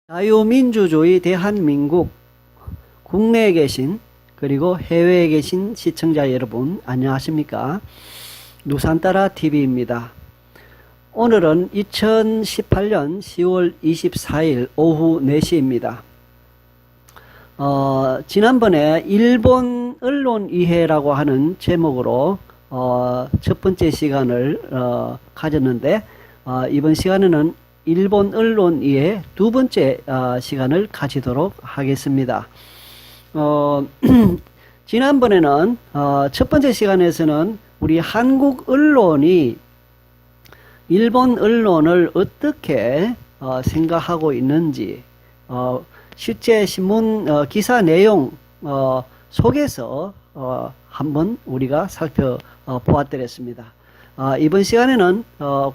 자유민주주의 대한민국 국내에 계신 그리고 해외에 계신 시청자 여러분 안녕하십니까? 누산따라TV입니다. 오늘은 2018년 10월 24일 오후 4시입니다. 지난번에 일본 언론 이해라고 하는 제목으로 첫 번째 시간을 가졌는데 이번 시간에는 일본 언론 이해 두 번째 시간을 가지도록 하겠습니다. 지난번에는 첫 번째 시간에서는 우리 한국 언론이 일본 언론을 어떻게 생각하고 있는지 실제 신문 기사 내용 속에서 한번 우리가 살펴보았더랬습니다. 이번 시간에는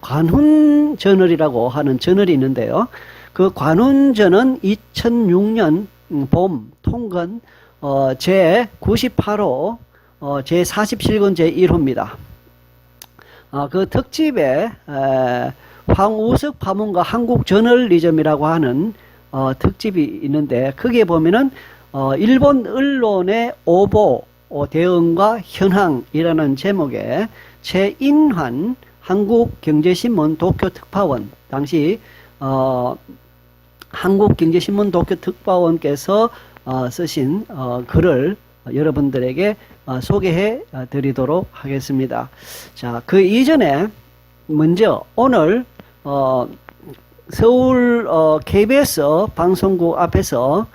관훈저널이라고 하는 저널이 있는데요. 그 관훈저널은 2006년 봄 통근 제98호 제47권 제1호입니다. 그 특집에 황우석 파문과 한국저널리즘이라고 하는 특집이 있는데 거기에 보면은 일본 언론의 오보 대응과 현황이라는 제목의 최인환 한국경제신문 도쿄특파원 당시 한국경제신문 도쿄특파원께서 쓰신 글을 여러분들에게 소개해 드리도록 하겠습니다. 자, 그 이전에 먼저 오늘 서울 KBS 방송국 앞에서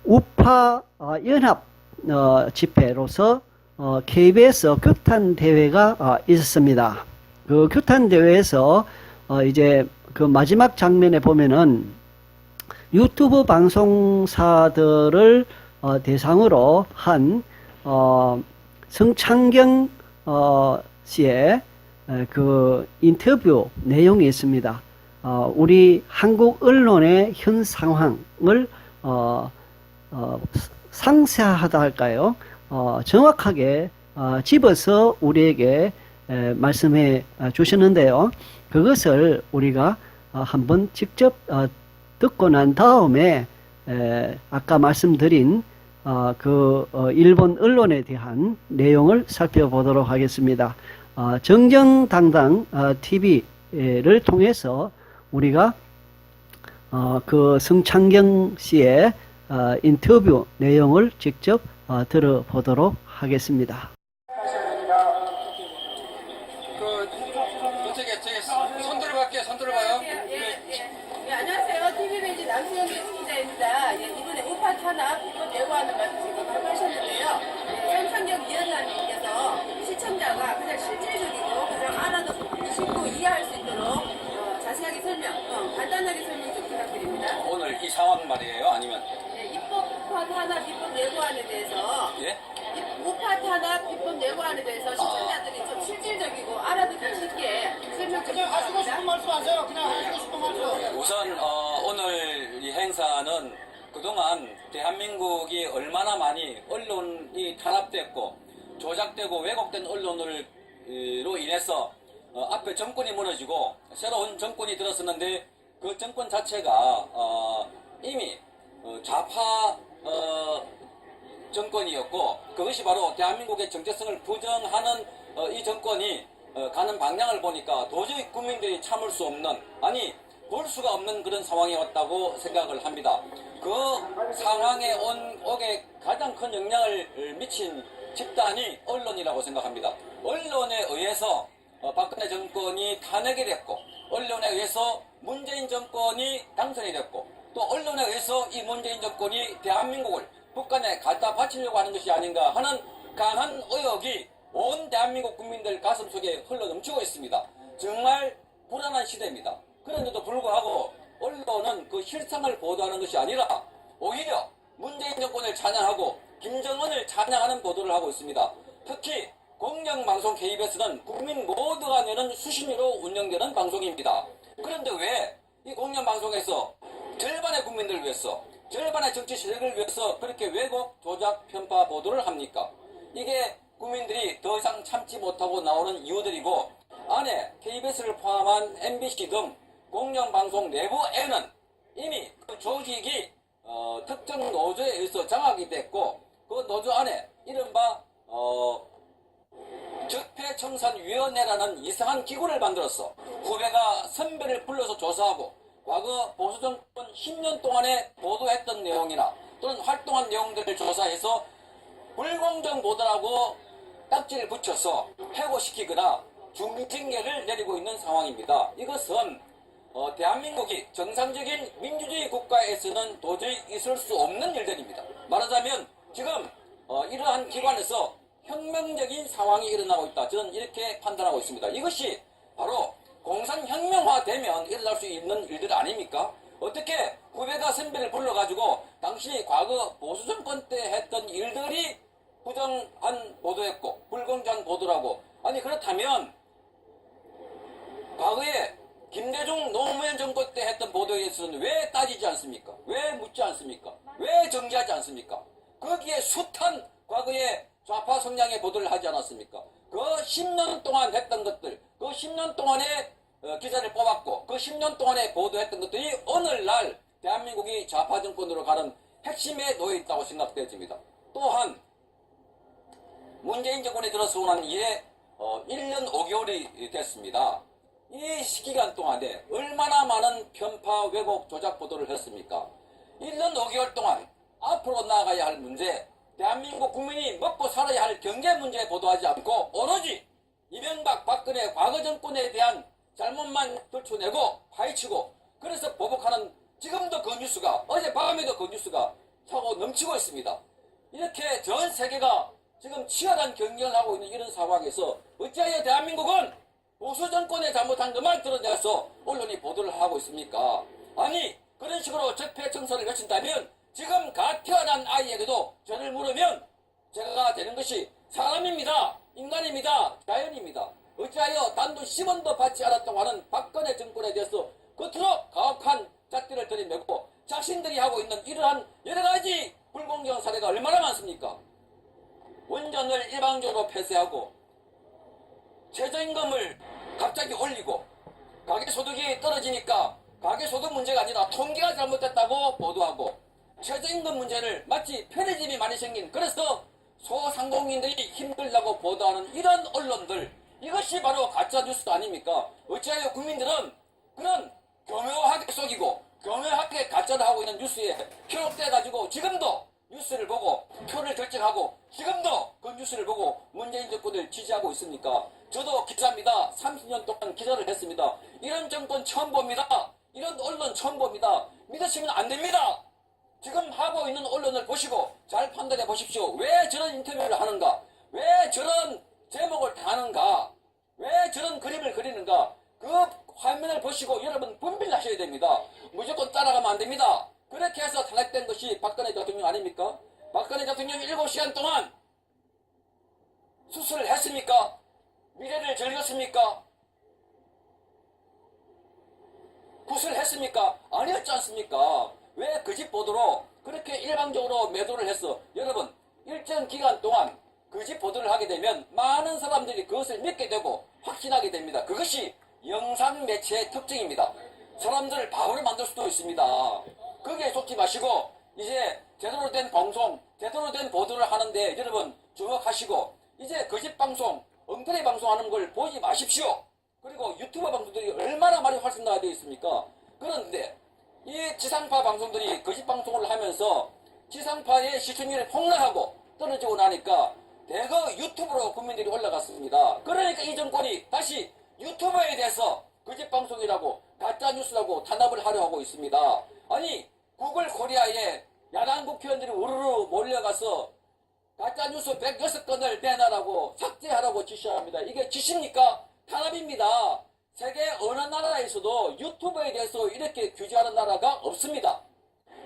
우파 연합 집회로서 KBS 규탄 대회가 있었습니다. 그 규탄 대회에서 이제 그 마지막 장면에 보면은 유튜브 방송사들을 대상으로 한 성창경 씨의 그 인터뷰 내용이 있습니다. 우리 한국 언론의 현 상황을 상세하다 할까요? 정확하게 집어서 우리에게 말씀해 주셨는데요. 그것을 우리가 한번 직접 듣고 난 다음에 아까 말씀드린 그 일본 언론에 대한 내용을 살펴보도록 하겠습니다. 정정당당 TV를 통해서 우리가 그 성창경 씨의 인터뷰 내용을 직접 들어보도록 하겠습니다. 손들어 봐요. 예, 안녕하세요. TV매지 남수영 기자입니다. 예, 이번에 우파 탄압 비법 예고하는 말씀 지금 발표하셨는데요. 성창경 위원장님께서 시청자가 가장 실질적이고 가장 알아듣고 쉽고 이해할 수 있도록 자세하게 간단하게 설명 좀 부탁드립니다. 오늘 이 상황 말이에요? 아니면? 네, 우파 탄압 비법 예고안에 대해서 예? 우파 탄압 비법 예고안에 대해서 시청자들이 좀 실질적이고 알아듣기 쉽게 설명 좀 부탁드립니다. 우선 오늘 이 행사는 그동안 대한민국이 얼마나 많이 언론이 탄압됐고 조작되고 왜곡된 언론으로 인해서 앞에 정권이 무너지고 새로운 정권이 들었었는데 그 정권 자체가 이미 좌파 정권이었고 그것이 바로 대한민국의 정체성을 부정하는 이 정권이 가는 방향을 보니까 도저히 국민들이 참을 수 없는 아니 볼 수가 없는 그런 상황이 왔다고 생각을 합니다. 그 상황에 오게 가장 큰 영향을 미친 집단이 언론이라고 생각합니다. 언론에 의해서 박근혜 정권이 탄핵이 됐고 언론에 의해서 문재인 정권이 당선이 됐고 또 언론에 의해서 이 문재인 정권이 대한민국을 북한에 갖다 바치려고 하는 것이 아닌가 하는 강한 의혹이 온 대한민국 국민들 가슴속에 흘러넘치고 있습니다. 정말 불안한 시대입니다. 그런데도 불구하고 언론은 그 실상을 보도하는 것이 아니라 오히려 문재인 정권을 찬양하고 김정은을 찬양하는 보도를 하고 있습니다. 특히 공영방송 KBS는 국민 모두가 내는 수신료로 운영되는 방송입니다. 그런데 왜 이 공영방송에서 절반의 국민들을 위해서 절반의 정치 세력을 위해서 그렇게 왜곡, 조작, 편파 보도를 합니까? 이게 국민들이 더 이상 참지 못하고 나오는 이유들이고 안에 KBS를 포함한 MBC 등 공영방송 내부에는 이미 그 조직이 특정 노조에 의해서 장악이 됐고 그 노조 안에 이른바 적폐청산위원회라는 이상한 기구를 만들었어. 후배가 선배를 불러서 조사하고 과거 보수정권 10년 동안에 보도했던 내용이나 또는 활동한 내용들을 조사해서 불공정 보도라고 딱지를 붙여서 해고시키거나 중징계를 내리고 있는 상황입니다. 이것은 대한민국이 정상적인 민주주의 국가에서는 도저히 있을 수 없는 일들입니다. 말하자면 지금 이러한 기관에서 혁명적인 상황이 일어나고 있다. 저는 이렇게 판단하고 있습니다. 이것이 바로 공산혁명화되면 일어날 수 있는 일들 아닙니까? 어떻게 후배가 선배를 불러가지고 당시 과거 보수정권 때 했던 일들이 부정한 보도였고 불공정한 보도라고. 아니 그렇다면 과거에 김대중 노무현 정권 때 했던 보도에 대해서는 왜 따지지 않습니까? 왜 묻지 않습니까? 왜 정지하지 않습니까? 거기에 숱한 과거의 좌파 성향의 보도를 하지 않았습니까? 그 10년 동안 했던 것들, 그 10년 동안에 기자를 뽑았고 그 10년 동안에 보도했던 것들이 오늘날 대한민국이 좌파 정권으로 가는 핵심에 놓여 있다고 생각되어집니다. 또한 문재인 정권이 들어서 난 이에 1년 5개월이 됐습니다. 이 시기간 동안에 얼마나 많은 편파, 왜곡, 조작 보도를 했습니까? 1년 5개월 동안 앞으로 나아가야 할 문제, 대한민국 국민이 먹고 살아야 할 경제 문제 보도하지 않고 오로지 이명박, 박근혜 과거 정권에 대한 잘못만 들춰내고 파헤치고 그래서 보복하는 지금도 그 뉴스가 어젯밤에도 그 뉴스가 차고 넘치고 있습니다. 이렇게 전 세계가 지금 치열한 경쟁을 하고 있는 이런 상황에서 어찌하여 대한민국은 보수 정권의 잘못한 것만 드러내서 언론이 보도를 하고 있습니까? 아니 그런 식으로 적폐청산을 거친다면 지금 갓 태어난 아이에게도 저를 물으면 제가 되는 것이 사람입니다. 인간입니다. 자연입니다. 어찌하여 단돈 10원도 받지 않았다고 하는 박근혜 정권에 대해서 그토록 가혹한 잣대를 들이매고 자신들이 하고 있는 이러한 여러가지 불공정 사례가 얼마나 많습니까? 원전을 일방적으로 폐쇄하고 최저임금을 갑자기 올리고 가계소득이 떨어지니까 가계소득 문제가 아니라 통계가 잘못됐다고 보도하고 최저임금 문제를 마치 편의점이 많이 생긴 그래서 소상공인들이 힘들다고 보도하는 이런 언론들 이것이 바로 가짜뉴스 아닙니까? 어찌하여 국민들은 그런 교묘하게 속이고 교묘하게 가짜를 하고 있는 뉴스에 현혹돼가지고 지금도 뉴스를 보고 표를 결정하고 지금도 그 뉴스를 보고 문재인 정권을 지지하고 있습니까? 저도 기자입니다. 30년 동안 기자를 했습니다. 이런 정권 처음 봅니다. 이런 언론 처음 봅니다. 믿으시면 안 됩니다. 지금 하고 있는 언론을 보시고 잘 판단해 보십시오. 왜 저런 인터뷰를 하는가? 왜 저런 제목을 다는가? 왜 저런 그림을 그리는가? 그 화면을 보시고 여러분 분별하셔야 됩니다. 무조건 따라가면 안 됩니다. 그렇게 해서 탄핵된 것이 박근혜 대통령 아닙니까? 박근혜 대통령이 7시간 동안 수술을 했습니까? 미래를 즐겼습니까? 구슬을 했습니까? 아니었지 않습니까? 왜 그 집 보도로 그렇게 일방적으로 매도를 했어? 여러분 일정 기간 동안 그 집 보도를 하게 되면 많은 사람들이 그것을 믿게 되고 확신하게 됩니다. 그것이 영상 매체의 특징입니다. 사람들을 바보로 만들 수도 있습니다. 거기에 속지 마시고 이제 제대로 된 방송, 제대로 된 보도를 하는데 여러분 주목하시고 이제 거짓 방송, 엉터리 방송하는 걸 보지 마십시오. 그리고 유튜브 방송들이 얼마나 많이 활성화되어 있습니까? 그런데 이 지상파 방송들이 거짓 방송을 하면서 지상파의 시청률이 폭락하고 떨어지고 나니까 대거 유튜브로 국민들이 올라갔습니다. 그러니까 이 정권이 다시 유튜브에 대해서 거짓 방송이라고 가짜뉴스라고 탄압을 하려 하고 있습니다. 아니 구글 코리아에 야당 국회의원들이 우르르 몰려가서 가짜뉴스 106건을 배나라고 삭제하라고 지시합니다. 이게 지시입니까? 탄압입니다. 세계 어느 나라에서도 유튜브에 대해서 이렇게 규제하는 나라가 없습니다.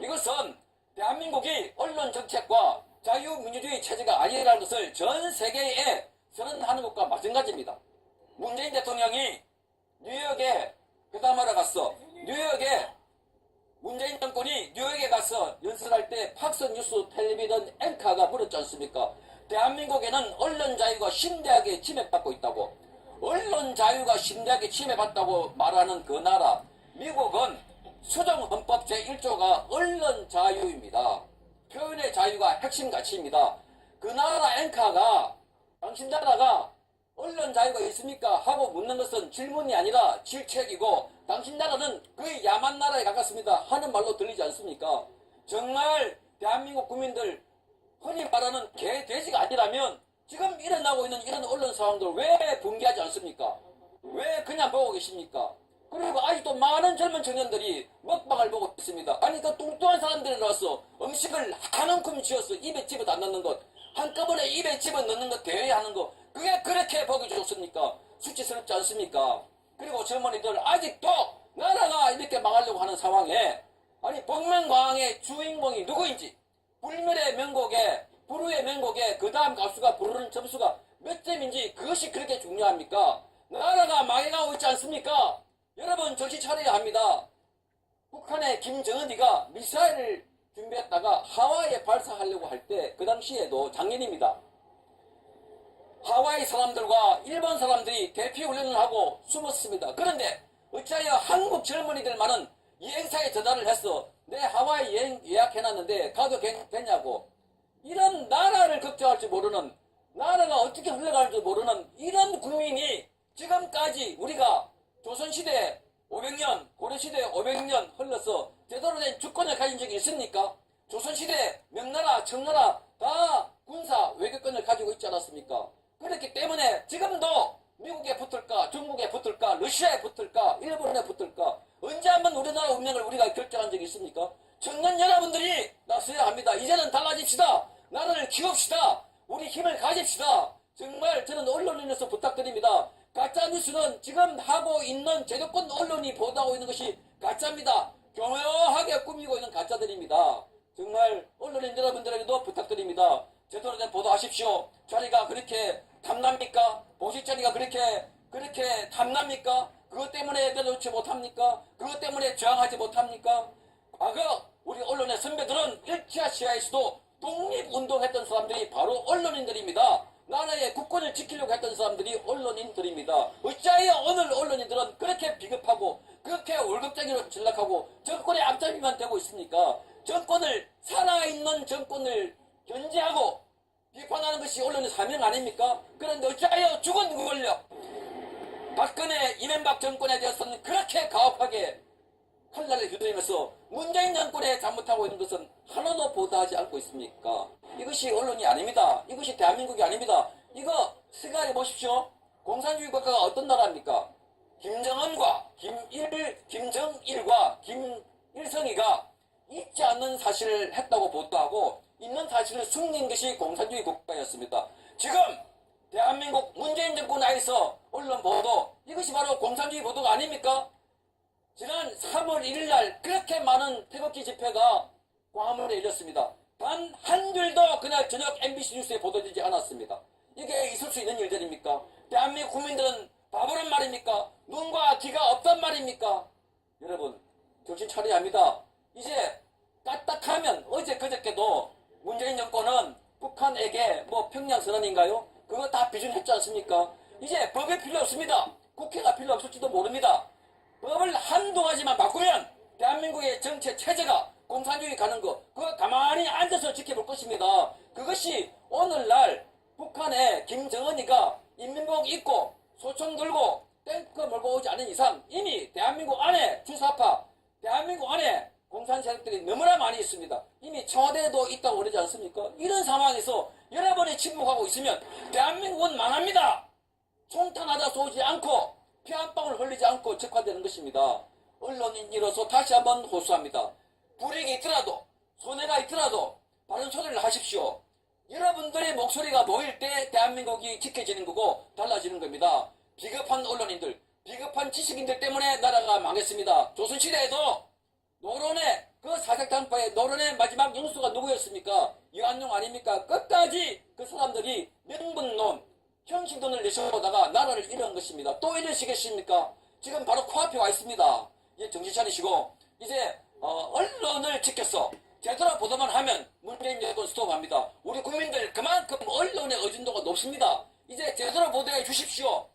이것은 대한민국이 언론 정책과 자유민주주의 체제가 아니라는 것을 전 세계에 선언하는 것과 마찬가지입니다. 문재인 대통령이 뉴욕에 회담하러 갔어. 뉴욕에 문재인 정권이 뉴욕에 가서 연설할 때 팍스뉴스 텔레비전 앵커가 물었지 않습니까? 대한민국에는 언론 자유가 심대하게 침해받고 있다고. 언론 자유가 심대하게 침해받다고 말하는 그 나라 미국은 수정헌법 제1조가 언론 자유입니다. 표현의 자유가 핵심 가치입니다. 그 나라 앵커가 당신 나라가 언론 자유가 있습니까? 하고 묻는 것은 질문이 아니라 질책이고 당신 나라는 거의 야만 나라에 가깝습니다. 하는 말로 들리지 않습니까? 정말 대한민국 국민들 흔히 말하는 개돼지가 아니라면 지금 일어나고 있는 이런 언론 상황들 왜 붕괴하지 않습니까? 왜 그냥 보고 계십니까? 그리고 아직도 많은 젊은 청년들이 먹방을 보고 있습니다. 아니 그 뚱뚱한 사람들이 나와서 음식을 한 움큼 쥐어서 입에 집어 다 넣는 것, 한꺼번에 입에 집어 넣는 것 대회하는 것, 그게 그렇게 보기 좋습니까? 수치스럽지 않습니까? 그리고 젊은이들 아직도 나라가 이렇게 망하려고 하는 상황에 아니 복면가왕의 주인공이 누구인지, 불멸의 명곡에 불후의 명곡에 그 다음 가수가 부르는 점수가 몇 점인지 그것이 그렇게 중요합니까? 나라가 망해가고 있지 않습니까? 여러분 정신 차려야 합니다. 북한의 김정은이가 미사일을 준비했다가 하와이에 발사하려고 할 때 그 당시에도 작년입니다. 하와이 사람들과 일본 사람들이 대피 훈련을 하고 숨었습니다. 그런데 어찌하여 한국 젊은이들만은 여행사에 전화를 해서 내 하와이 여행 예약해놨는데 가도 되냐고, 이런 나라를 걱정할 줄 모르는, 나라가 어떻게 흘러갈 줄 모르는 이런 국민이 지금까지 우리가 조선시대 500년, 고려시대 500년 흘러서 제대로 된 주권을 가진 적이 있습니까? 조선시대 명나라, 청나라 다 군사 외교권을 가지고 있지 않았습니까? 그렇기 때문에 지금도 미국에 붙을까, 중국에 붙을까, 러시아에 붙을까, 일본에 붙을까, 언제 한번 우리나라 운명을 우리가 결정한 적이 있습니까? 청년 여러분들이 나서야 합니다. 이제는 달라집시다. 나라를 키웁시다. 우리 힘을 가집시다. 정말 저는 언론인에서 부탁드립니다. 가짜뉴스는 지금 하고 있는 제도권 언론이 보도하고 있는 것이 가짜입니다. 교묘하게 꾸미고 있는 가짜들입니다. 정말 언론인 여러분들에게도 부탁드립니다. 제대로 된 보도하십시오. 자리가 그렇게 탐납니까? 보실 자리가 그렇게 탐납니까? 그것 때문에 내놓지 못합니까? 그것 때문에 저항하지 못합니까? 과거 우리 언론의 선배들은 1차 시야에서도 독립운동했던 사람들이 바로 언론인들입니다. 나라의 국권을 지키려고 했던 사람들이 언론인들입니다. 어찌하여 오늘 언론인들은 그렇게 비겁하고 그렇게 월급쟁이로 전락하고 정권의 앞잡이만 되고 있습니까? 정권을, 살아있는 정권을 견제하고 비판하는 것이 언론의 사명 아닙니까? 그런데 어찌하여 죽은 권력, 박근혜, 이명박 정권에 대해서는 그렇게 가혹하게 칼날을 휘두르면서 문재인 정권에 잘못하고 있는 것은 하나도 보도하지 않고 있습니까? 이것이 언론이 아닙니다. 이것이 대한민국이 아닙니다. 이거 생각해 보십시오. 공산주의 국가가 어떤 나라입니까? 김정은과 김정일과 김일성이가 있지 않는 사실을 했다고 보도하고 있는 사실을 숨긴 것이 공산주의 국가였습니다. 지금 대한민국 문재인 정권 하에서 언론 보도, 이것이 바로 공산주의 보도가 아닙니까? 지난 3월 1일 날 그렇게 많은 태극기 집회가 광화문에 열렸습니다. 단 한 줄도 그날 저녁 MBC 뉴스에 보도되지 않았습니다. 이게 있을 수 있는 일들입니까? 대한민국 국민들은 바보란 말입니까? 눈과 귀가 없단 말입니까? 여러분 정신 차려야 합니다. 이제 까딱하면 어제 그저께도 문재인 정권은 북한에게 평양선언인가요? 그거 다 비준했지 않습니까? 이제 법이 필요 없습니다. 국회가 필요 없을지도 모릅니다. 법을 한두 가지만 바꾸면 대한민국의 정치 체제가 공산주의 가는 거, 그거 가만히 앉아서 지켜볼 것입니다. 그것이 오늘날 북한의 김정은이가 인민복 입고 소총 들고 탱크 몰고 오지 않은 이상 이미 대한민국 안에 주사파, 대한민국 안에 공산 세력들이 너무나 많이 있습니다. 이미 청와대에도 있다고 그러지 않습니까? 이런 상황에서 여러분이 침묵하고 있으면 대한민국은 망합니다. 총탄 하나 쏘지 않고 피 한 방울 흘리지 않고 적화되는 것입니다. 언론인으로서 다시 한번 호소합니다. 불이익이 있더라도, 손해가 있더라도 바른 소리를 하십시오. 여러분들의 목소리가 모일 때 대한민국이 지켜지는 거고 달라지는 겁니다. 비겁한 언론인들, 비겁한 지식인들 때문에 나라가 망했습니다. 조선시대에도 노론의 그 사색당파의 노론의 마지막 영수가 누구였습니까? 유한용 아닙니까? 끝까지 그 사람들이 명분론, 형식론을 내세우다가 나라를 잃은 것입니다. 또 이러시겠습니까? 지금 바로 코앞에 와 있습니다. 이제 정신 차리시고 이제 언론을 지켜서 제대로 보도만 하면 문재인 정권 스톱합니다. 우리 국민들 그만큼 언론의 의존도가 높습니다. 이제 제대로 보도해 주십시오.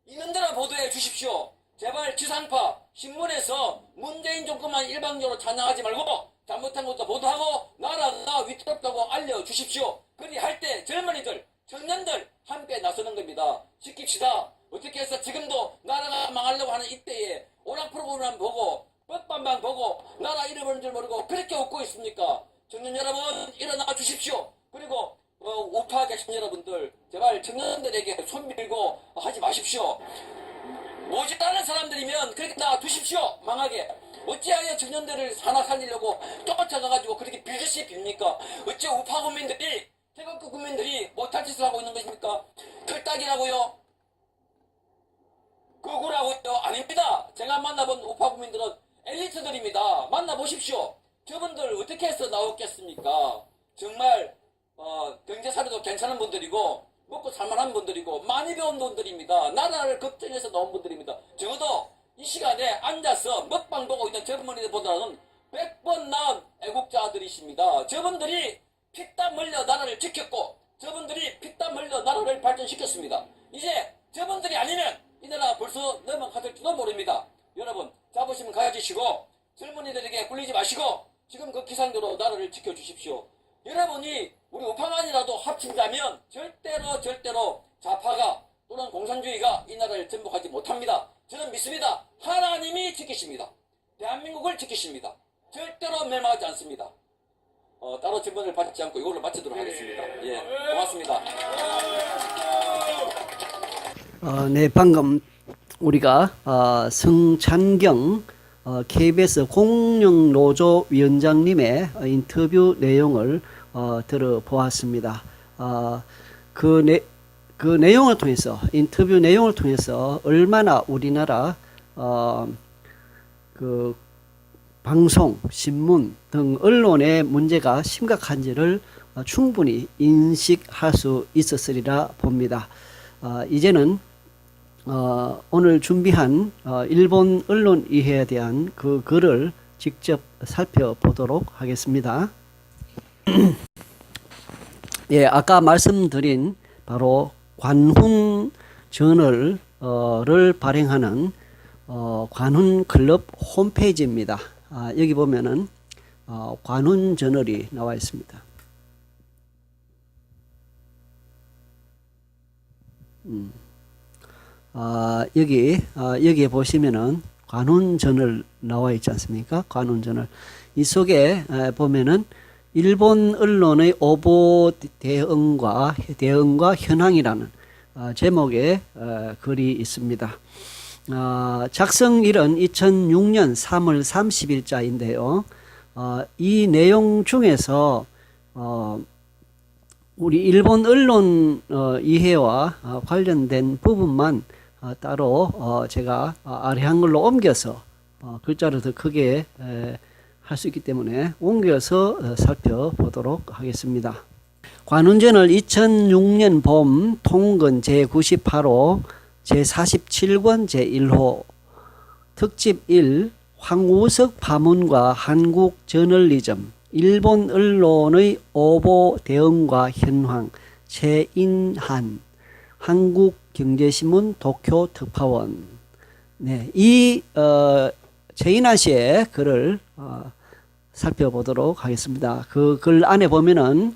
있는 대로 보도해 주십시오. 제발 지상파 신문에서 문재인 정권만 일방적으로 찬양하지 말고 잘못한 것도 보도하고 나라가 위태롭다고 알려주십시오. 그리할 때 젊은이들, 청년들 함께 나서는 겁니다. 지킵시다. 어떻게 해서 지금도 나라가 망하려고 하는 이때에 오락 프로그램만 보고 뻑방방 보고 나라 잃어버린 줄 모르고 그렇게 웃고 있습니까? 청년 여러분 일어나 주십시오. 그리고 우파 계신 여러분들 제발 청년들에게 손 밀고 하지 마십시오. 모집하는 사람들이면 그렇게 놔두십시오. 망하게. 어찌하여 청년들을 하나 살리려고 쫓아가가지고 그렇게 빌듯이 빕니까? 어찌 우파 국민들이 태극기 국민들이 못할 짓을 하고 있는 것입니까? 틀딱이라고요? 그거라고요? 아닙니다. 제가 만나본 우파 국민들은 엘리트들입니다. 만나보십시오. 저분들 어떻게 해서 나왔겠습니까? 정말 경제사료도 괜찮은 분들이고 먹고 살만한 분들이고 많이 배운 분들입니다. 나라를 걱정해서 나온 분들입니다. 적어도 이 시간에 앉아서 먹방 보고 있는 젊은이들보다는 100번 나은 애국자들이십니다. 저분들이 피땀 흘려 나라를 지켰고 저분들이 피땀 흘려 나라를 발전시켰습니다. 이제 저분들이 아니면 이 나라 벌써 넘어가질지도 모릅니다. 여러분 자부심 가지시고 젊은이들에게 굴리지 마시고 지금 그 기상대로 나라를 지켜주십시오. 여러분이 우리 우파만이라도 합친다면 절대로 좌파가 또는 공산주의가 이 나라를 전복하지 못합니다. 저는 믿습니다. 하나님이 지키십니다. 대한민국을 지키십니다. 절대로 멸망하지 않습니다. 따로 질문을 받지 않고 이걸로 마치도록 하겠습니다. 예, 고맙습니다. 네, 방금 우리가 성찬경 KBS 공영노조 위원장님의 인터뷰 내용을 들어보았습니다. 그 내용을 통해서 인터뷰 내용을 통해서 얼마나 우리나라 그 방송, 신문 등 언론의 문제가 심각한지를 충분히 인식할 수 있었으리라 봅니다. 이제는 오늘 준비한 일본 언론 이해에 대한 그 글을 직접 살펴보도록 하겠습니다. 예, 아까 말씀드린 바로 관훈저널을 발행하는 관훈클럽 홈페이지입니다. 여기 보면은 관훈저널이 나와 있습니다. 여기에 보시면은 관훈저널 나와 있지 않습니까? 관훈저널. 이 속에 보면은 일본 언론의 오보 대응과 현황이라는 제목의 글이 있습니다. 작성일은 2006년 3월 30일자인데요. 이 내용 중에서 우리 일본 언론 이해와 관련된 부분만 따로 제가 아래 한글로 옮겨서 글자를 더 크게 할 수 있기 때문에 옮겨서 살펴보도록 하겠습니다. 관훈저널 2006년 봄 통근 제98호 제47권 제1호 특집 1 황우석 파문과 한국 저널리즘 일본 언론의 오보 대응과 현황 최인한 한국경제신문 도쿄 특파원. 네, 이 최인한 씨의 글을 살펴보도록 하겠습니다. 그 글 안에 보면은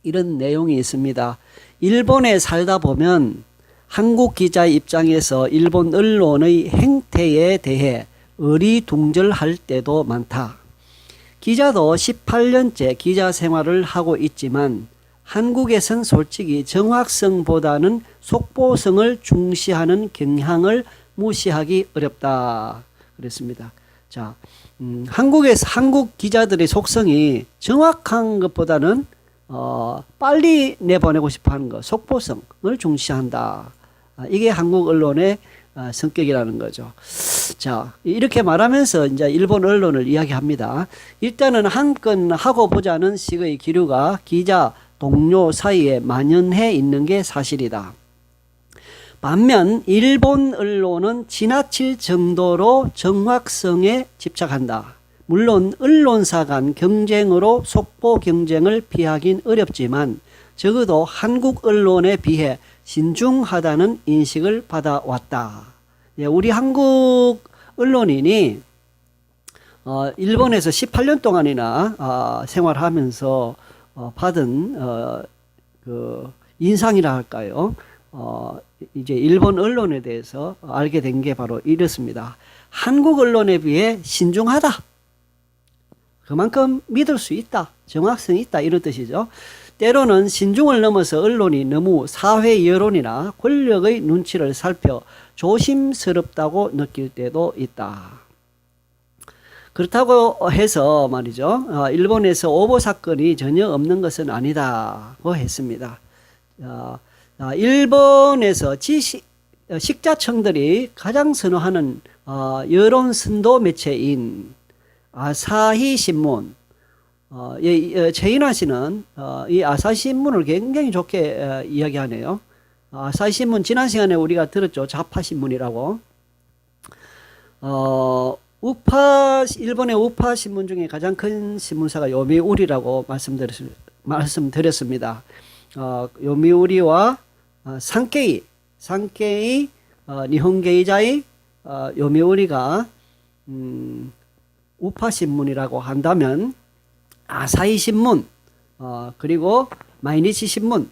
이런 내용이 있습니다. 일본에 살다 보면 한국 기자의 입장에서 일본 언론의 행태에 대해 어리둥절할 때도 많다. 기자도 18년째 기자 생활을 하고 있지만 한국에선 솔직히 정확성보다는 속보성을 중시하는 경향을 무시하기 어렵다. 그랬습니다. 자, 한국 기자들의 속성이 정확한 것보다는 빨리 내보내고 싶어하는 것, 속보성을 중시한다. 이게 한국 언론의 성격이라는 거죠. 자, 이렇게 말하면서 이제 일본 언론을 이야기합니다. 일단은 한 건 하고 보자는 식의 기류가 기자, 동료 사이에 만연해 있는 게 사실이다. 반면 일본 언론은 지나칠 정도로 정확성에 집착한다. 물론 언론사 간 경쟁으로 속보 경쟁을 피하긴 어렵지만 적어도 한국 언론에 비해 신중하다는 인식을 받아왔다. 예, 우리 한국 언론인이 일본에서 18년 동안이나 생활하면서 받은 그 인상이라 할까요? 이제 일본 언론에 대해서 알게 된 게 바로 이렇습니다. 한국 언론에 비해 신중하다. 그만큼 믿을 수 있다. 정확성이 있다. 이런 뜻이죠. 때로는 신중을 넘어서 언론이 너무 사회 여론이나 권력의 눈치를 살펴 조심스럽다고 느낄 때도 있다. 그렇다고 해서 말이죠. 일본에서 오보 사건이 전혀 없는 것은 아니다고 했습니다. 일본에서 식자청들이 가장 선호하는 여론 선도 매체인 아사히 신문, 최인화 씨는 이 아사히 신문을 굉장히 좋게 이야기하네요. 아사히 신문 지난 시간에 우리가 들었죠. 좌파 신문이라고. 일본의 우파 신문 중에 가장 큰 신문사가 요미우리라고 말씀드렸습니다. 요미우리와 산케이, 니혼게이자이, 요미우리가 우파 신문이라고 한다면 아사히 신문, 그리고 마이니치 신문,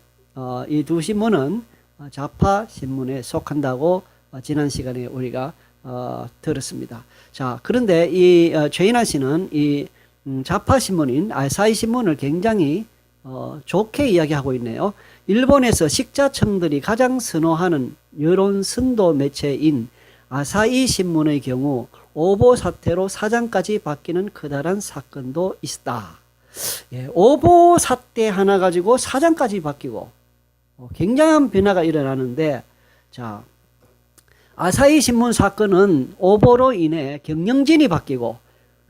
이 두 신문은 좌파 신문에 속한다고 지난 시간에 우리가 들었습니다. 자, 그런데 이 최인아 씨는 이 좌파 신문인 아사히 신문을 굉장히 좋게 이야기하고 있네요. 일본에서 식자청들이 가장 선호하는 여론 선도 매체인 아사히 신문의 경우 오보 사태로 사장까지 바뀌는 커다란 사건도 있다. 예, 오보 사태 하나 가지고 사장까지 바뀌고 굉장한 변화가 일어나는데, 자, 아사히 신문 사건은 오보로 인해 경영진이 바뀌고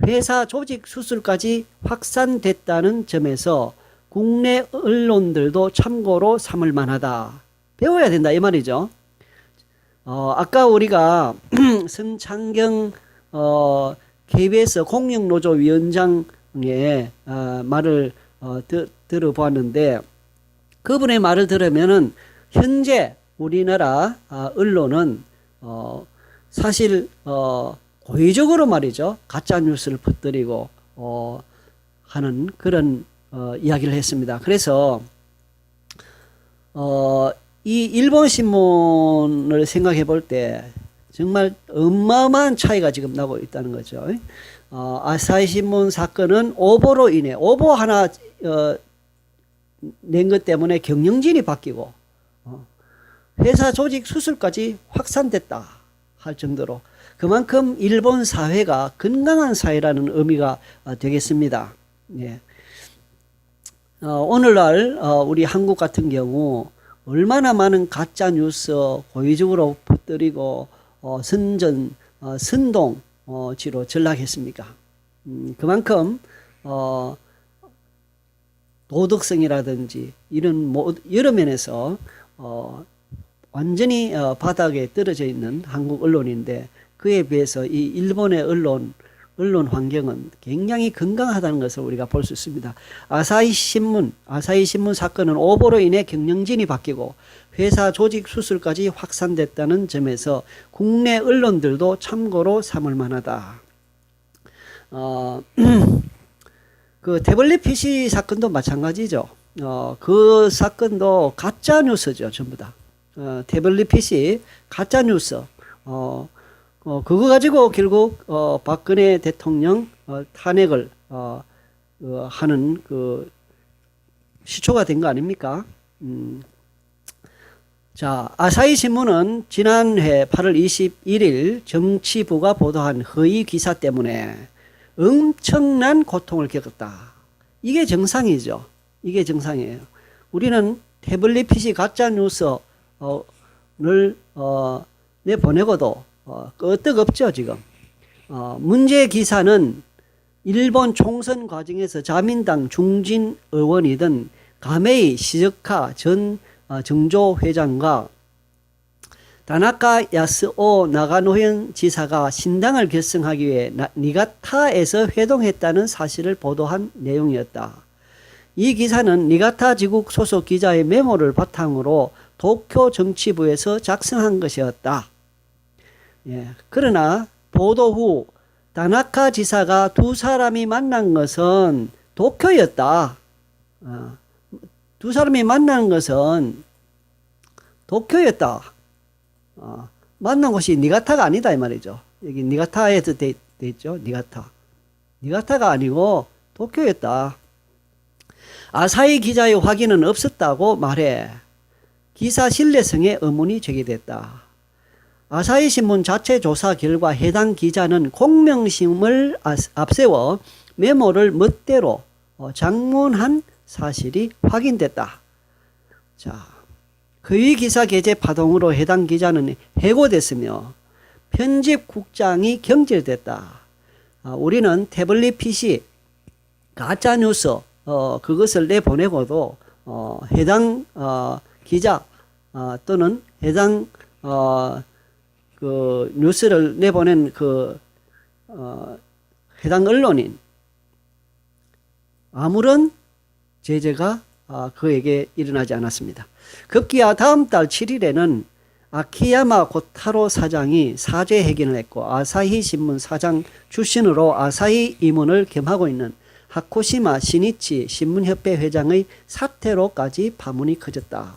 회사 조직 수술까지 확산됐다는 점에서 국내 언론들도 참고로 삼을 만하다. 배워야 된다 이 말이죠. 아까 우리가 성창경 KBS 공영노조위원장의 말을 들어보았는데, 그분의 말을 들으면은 현재 우리나라 언론은 사실 고의적으로 말이죠, 가짜 뉴스를 퍼뜨리고 하는 그런 이야기를 했습니다. 그래서 이 일본 신문을 생각해 볼 때 정말 어마어마한 차이가 지금 나고 있다는 거죠. 아사히 신문 사건은 오보로 인해 오보 하나 낸 것 때문에 경영진이 바뀌고 회사 조직 수술까지 확산됐다 할 정도로 그만큼 일본 사회가 건강한 사회라는 의미가 되겠습니다. 예. 오늘날 우리 한국 같은 경우 얼마나 많은 가짜 뉴스 고의적으로 퍼뜨리고 선동지로 전락했습니까? 그만큼 도덕성이라든지 이런 여러 면에서 완전히 바닥에 떨어져 있는 한국 언론인데, 그에 비해서 이 일본의 언론 환경은 굉장히 건강하다는 것을 우리가 볼 수 있습니다. 아사히 신문 사건은 오보로 인해 경영진이 바뀌고 회사 조직 수술까지 확산됐다는 점에서 국내 언론들도 참고로 삼을 만하다. 그 태블릿 PC 사건도 마찬가지죠. 그 사건도 가짜 뉴스죠, 전부 다. 태블릿 PC 가짜 뉴스. 그거 가지고 결국 박근혜 대통령 탄핵을 하는 그 시초가 된 거 아닙니까? 자, 아사히 신문은 지난해 8월 21일 정치부가 보도한 허위 기사 때문에 엄청난 고통을 겪었다. 이게 정상이죠. 이게 정상이에요. 우리는 태블릿 PC 가짜 뉴스를 내보내고도 끄떡없죠, 지금. 문제 기사는 일본 총선 과정에서 자민당 중진 의원이던 가메이 시즈카 전 정조 회장과 다나카 야스오 나가노현 지사가 신당을 결성하기 위해 니가타에서 회동했다는 사실을 보도한 내용이었다. 이 기사는 니가타 지국 소속 기자의 메모를 바탕으로 도쿄 정치부에서 작성한 것이었다. 예. 그러나 보도 후 다나카 지사가 두 사람이 만난 것은 도쿄였다. 두 사람이 만난 것은 도쿄였다. 만난 곳이 니가타가 아니다 이 말이죠. 여기 니가타에서 돼 있죠. 니가타가 아니고 도쿄였다. 아사히 기자의 확인은 없었다고 말해 기사 신뢰성에 의문이 제기됐다. 아사히 신문 자체 조사 결과 해당 기자는 공명심을 앞세워 메모를 멋대로 장문한 사실이 확인됐다. 자, 그의 기사 게재 파동으로 해당 기자는 해고됐으며 편집국장이 경질됐다. 우리는 태블릿 PC 가짜뉴스 그것을 내보내고도 해당 기자 또는 해당 그 뉴스를 내보낸 그 해당 언론인 아무런 제재가 그에게 일어나지 않았습니다. 급기야 다음 달 7일에는 아키야마 고타로 사장이 사죄 회견을 했고 아사히 신문 사장 출신으로 아사히 임원을 겸하고 있는 하코시마 시니치 신문협회 회장의 사퇴로까지 파문이 커졌다.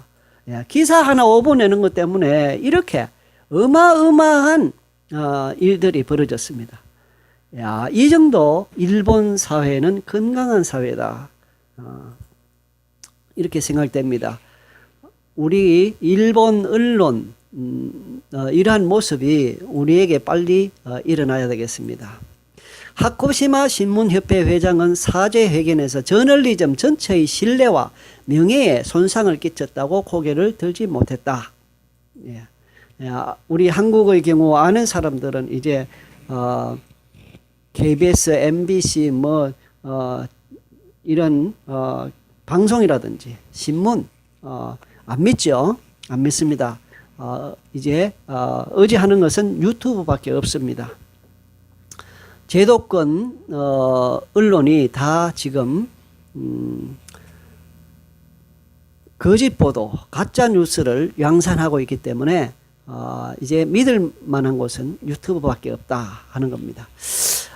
기사 하나 오보내는 것 때문에 이렇게 어마어마한 일들이 벌어졌습니다. 이 정도 일본 사회는 건강한 사회다. 이렇게 생각됩니다. 우리 일본 언론 이러한 모습이 우리에게 빨리 일어나야 되겠습니다. 하코시마 신문협회 회장은 사죄 회견에서 저널리즘 전체의 신뢰와 명예에 손상을 끼쳤다고 고개를 들지 못했다. 우리 한국의 경우 아는 사람들은 이제 KBS, MBC 이런 방송이라든지 신문 안 믿죠? 안 믿습니다. 이제 의지하는 것은 유튜브밖에 없습니다. 제도권 언론이 다 지금 거짓 보도, 가짜 뉴스를 양산하고 있기 때문에 이제 믿을 만한 곳은 유튜브밖에 없다 하는 겁니다.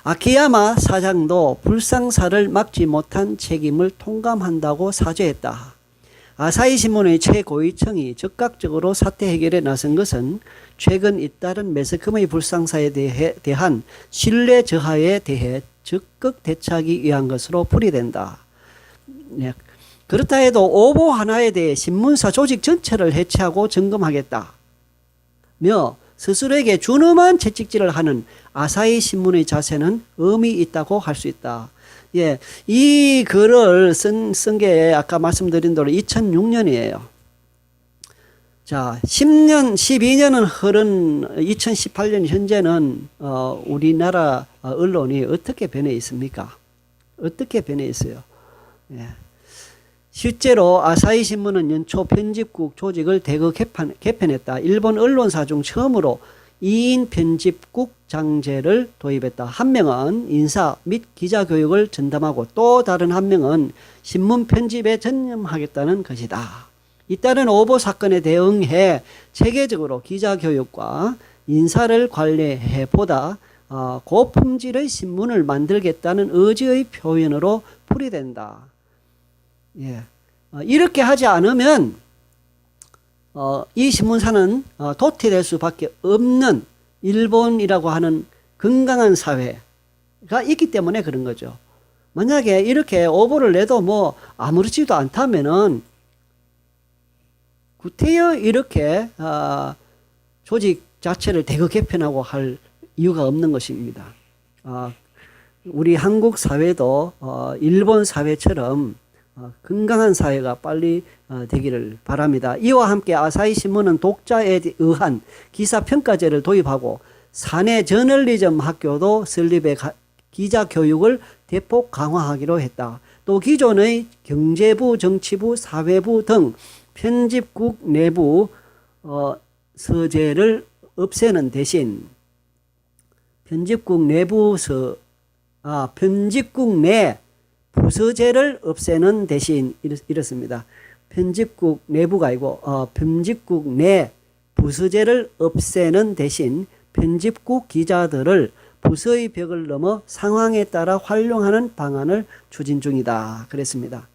아키야마 사장도 불상사를 막지 못한 책임을 통감한다고 사죄했다. 아사히 신문의 최고위층이 적극적으로 사태 해결에 나선 것은 최근 잇따른 매스컴의 불상사에 대한 신뢰 저하에 대해 적극 대처하기 위한 것으로 풀이된다. 그렇다 해도 오보 하나에 대해 신문사 조직 전체를 해체하고 점검하겠다. 며 스스로에게 준엄한 채찍질을 하는 아사히 신문의 자세는 의미 있다고 할 수 있다. 이 글을 쓴 게 아까 말씀드린 대로 2006년이에요. 자, 10년, 12년은 흐른 2018년 현재는 우리나라 언론이 어떻게 변해 있습니까? 어떻게 변해 있어요? 실제로 아사히 신문은 연초 편집국 조직을 대거 개편했다. 일본 언론사 중 처음으로 2인 편집국 장제를 도입했다. 한 명은 인사 및 기자 교육을 전담하고 또 다른 한 명은 신문 편집에 전념하겠다는 것이다. 잇따른 오보 사건에 대응해 체계적으로 기자 교육과 인사를 관리해 보다 고품질의 신문을 만들겠다는 의지의 표현으로 풀이된다. 이렇게 하지 않으면 이 신문사는 도태될 수밖에 없는 일본이라고 하는 건강한 사회가 있기 때문에 그런 거죠. 만약에 이렇게 오보를 내도 아무렇지도 않다면은 구태여 이렇게 조직 자체를 대거 개편하고 할 이유가 없는 것입니다. 우리 한국 사회도 일본 사회처럼 건강한 사회가 빨리 되기를 바랍니다. 이와 함께 아사히 신문은 독자에 의한 기사 평가제를 도입하고 사내 저널리즘 학교도 설립해 기자 교육을 대폭 강화하기로 했다. 또 기존의 경제부, 정치부, 사회부 등 편집국 내부 서재를 없애는 대신 편집국 내 부서제를 없애는 대신 이렇습니다. 편집국 내부가 아니고 편집국 내 부서제를 없애는 대신 편집국 기자들을 부서의 벽을 넘어 상황에 따라 활용하는 방안을 추진 중이다. 그랬습니다.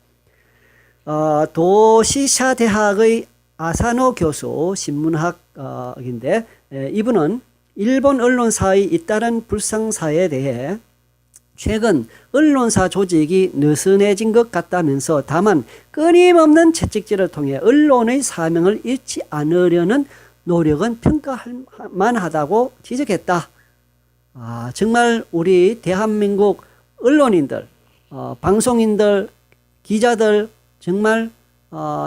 도시샤 대학의 아사노 교수 신문학인데 이분은 일본 언론사의 잇따른 불상사에 대해 최근 언론사 조직이 느슨해진 것 같다면서 다만 끊임없는 채찍질을 통해 언론의 사명을 잃지 않으려는 노력은 평가할 만하다고 지적했다. 정말 우리 대한민국 언론인들, 방송인들, 기자들 정말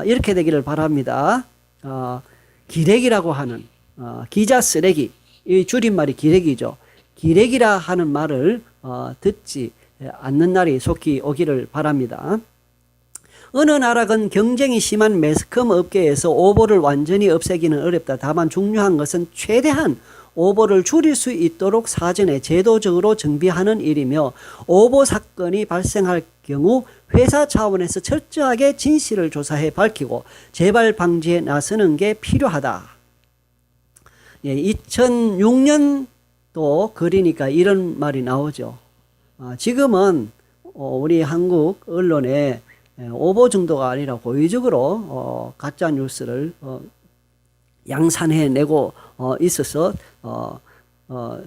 이렇게 되기를 바랍니다. 기레기라고 하는 기자 쓰레기, 이 줄임말이 기레기죠. 기레기라 하는 말을 듣지 않는 날이 속히 오기를 바랍니다. 어느 나라건 경쟁이 심한 매스컴 업계에서 오보를 완전히 없애기는 어렵다. 다만 중요한 것은 최대한 오보를 줄일 수 있도록 사전에 제도적으로 정비하는 일이며 오보 사건이 발생할 경우 회사 차원에서 철저하게 진실을 조사해 밝히고 재발 방지에 나서는 게 필요하다. 2006년도 글이니까 이런 말이 나오죠. 지금은 우리 한국 언론에 오보 정도가 아니라 고의적으로 가짜 뉴스를 양산해내고 있어서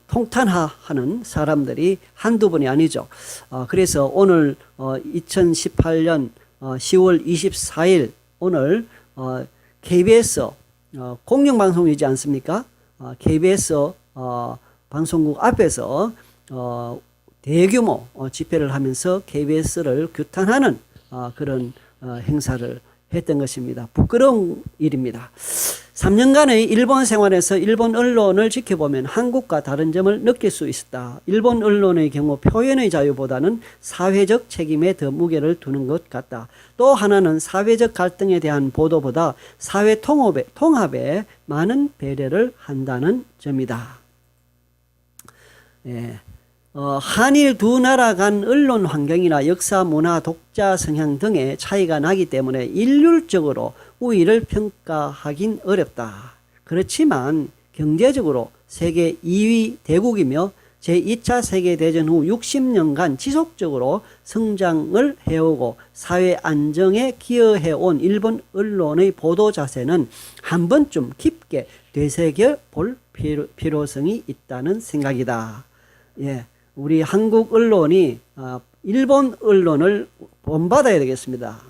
통탄하는 사람들이 한두 번이 아니죠. 그래서 오늘 2018년 10월 24일 오늘 KBS 공영방송이지 않습니까? KBS 방송국 앞에서 대규모 집회를 하면서 KBS를 규탄하는 그런 행사를 했던 것입니다. 부끄러운 일입니다. 3년간의 일본 생활에서 일본 언론을 지켜보면 한국과 다른 점을 느낄 수 있었다. 일본 언론의 경우 표현의 자유보다는 사회적 책임에 더 무게를 두는 것 같다. 또 하나는 사회적 갈등에 대한 보도보다 사회 통합에 많은 배려를 한다는 점이다. 한일 두 나라 간 언론 환경이나 역사, 문화, 독자 성향 등의 차이가 나기 때문에 일률적으로 우위를 평가하긴 어렵다. 그렇지만 경제적으로 세계 2위 대국이며 제2차 세계대전 후 60년간 지속적으로 성장을 해오고 사회 안정에 기여해온 일본 언론의 보도 자세는 한 번쯤 깊게 되새겨 볼 필요성이 있다는 생각이다. 우리 한국 언론이 일본 언론을 본받아야 되겠습니다.